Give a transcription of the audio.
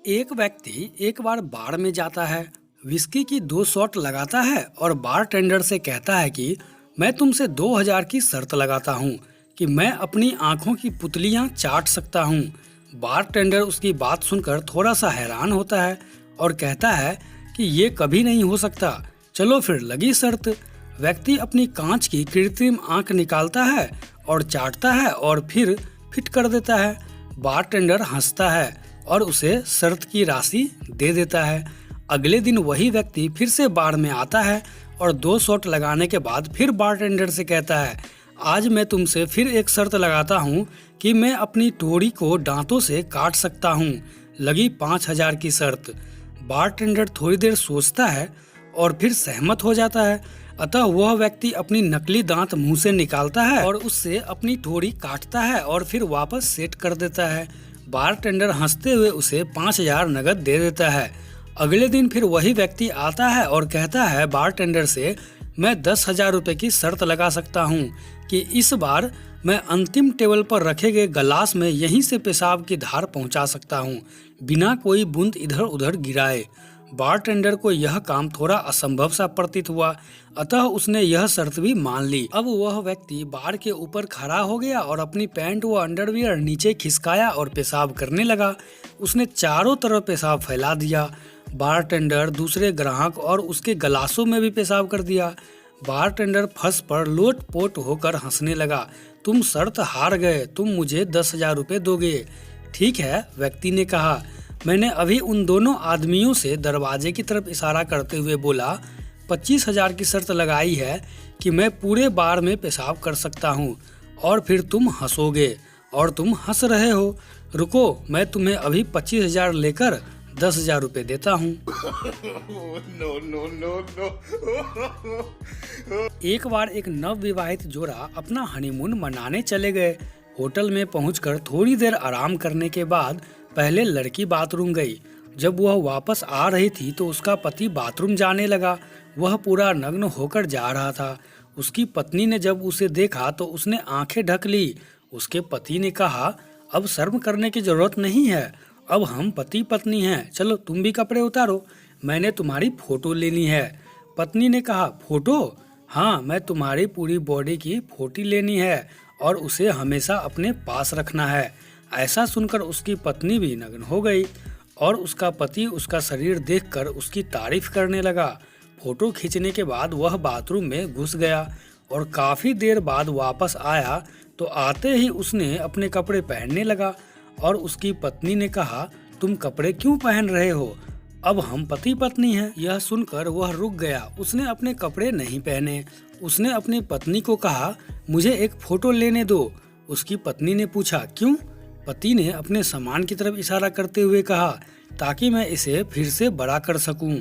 एक व्यक्ति एक बार बार में जाता है, विस्की की 2 शॉट लगाता है और बारटेंडर से कहता है कि मैं तुमसे 2000 की शर्त लगाता हूँ कि मैं अपनी आंखों की पुतलियाँ चाट सकता हूँ। बारटेंडर उसकी बात सुनकर थोड़ा सा हैरान होता है और कहता है कि ये कभी नहीं हो सकता, चलो फिर लगी शर्त। व्यक्ति अपनी कांच की कृत्रिम आंख निकालता है और चाटता है और फिर फिट कर देता है। बारटेंडर हंसता है और उसे शर्त की राशि दे देता है। अगले दिन वही व्यक्ति फिर से बार में आता है और 2 शॉट लगाने के बाद फिर बारटेंडर से कहता है, आज मैं तुमसे फिर एक शर्त लगाता हूँ कि मैं अपनी टोड़ी को दांतों से काट सकता हूँ, लगी 5000 की शर्त। बारटेंडर थोड़ी देर सोचता है और फिर सहमत हो जाता है। अतः वह व्यक्ति अपनी नकली दांत मुंह से निकालता है और उससे अपनी ठोड़ी काटता है और फिर वापस सेट कर देता है। बारटेंडर हंसते हुए उसे 5000 नगद दे देता है। अगले दिन फिर वही व्यक्ति आता है और कहता है बारटेंडर से, मैं 10,000 रुपये की शर्त लगा सकता हूँ कि इस बार मैं अंतिम टेबल पर रखे गए गिलास में यहीं से पेशाब की धार पहुँचा सकता हूँ, बिना कोई बूंद इधर उधर गिराए। बारटेंडर को यह काम थोड़ा असंभव सा प्रतीत हुआ, अतः उसने यह शर्त भी मान ली। अब वह व्यक्ति बार के ऊपर खड़ा हो गया और अपनी पैंट व अंडरवियर नीचे खिसकाया और पेशाब करने लगा। उसने चारों तरफ पेशाब फैला दिया। बारटेंडर, दूसरे ग्राहक और उसके गिलासों में भी पेशाब कर दिया। बारटेंडर फंस पर लोट-पोट होकर हंसने लगा। तुम शर्त हार गए, तुम मुझे 10,000 रुपये दोगे। ठीक है, व्यक्ति ने कहा। मैंने अभी उन दोनों आदमियों से दरवाजे की तरफ इशारा करते हुए बोला, 25,000 की शर्त लगाई है कि मैं पूरे बार में पेशाब कर सकता हूँ और फिर तुम हंसोगे और तुम हंस रहे हो। रुको, मैं तुम्हें अभी 25,000 लेकर 10,000 रुपये देता हूँ। एक बार एक नवविवाहित जोड़ा अपना हनीमून मनाने चले गए। होटल में पहुंचकर थोड़ी देर आराम करने के बाद पहले लड़की बाथरूम गई। जब वह वापस आ रही थी तो उसका पति बाथरूम जाने लगा। वह पूरा नग्न होकर जा रहा था। उसकी पत्नी ने जब उसे देखा तो उसने आंखें ढक ली। उसके पति ने कहा, अब शर्म करने की जरूरत नहीं है, अब हम पति पत्नी हैं, चलो तुम भी कपड़े उतारो, मैंने तुम्हारी फोटो लेनी है। पत्नी ने कहा, फोटो? हाँ, मैं तुम्हारी पूरी बॉडी की फोटो लेनी है और उसे हमेशा अपने पास रखना है। ऐसा सुनकर उसकी पत्नी भी नग्न हो गई और उसका पति उसका शरीर देखकर उसकी तारीफ करने लगा। फोटो खींचने के बाद वह बाथरूम में घुस गया और काफी देर बाद वापस आया तो आते ही उसने अपने कपड़े पहनने लगा और उसकी पत्नी ने कहा, तुम कपड़े क्यों पहन रहे हो? अब हम पति पत्नी हैं। यह सुनकर वह रुक गया। उसने अपने कपड़े नहीं पहने। उसने अपनी पत्नी को कहा, मुझे एक फोटो लेने दो। उसकी पत्नी ने पूछा, क्यों? पति ने अपने सामान की तरफ इशारा करते हुए कहा, ताकि मैं इसे फिर से बड़ा कर सकूं।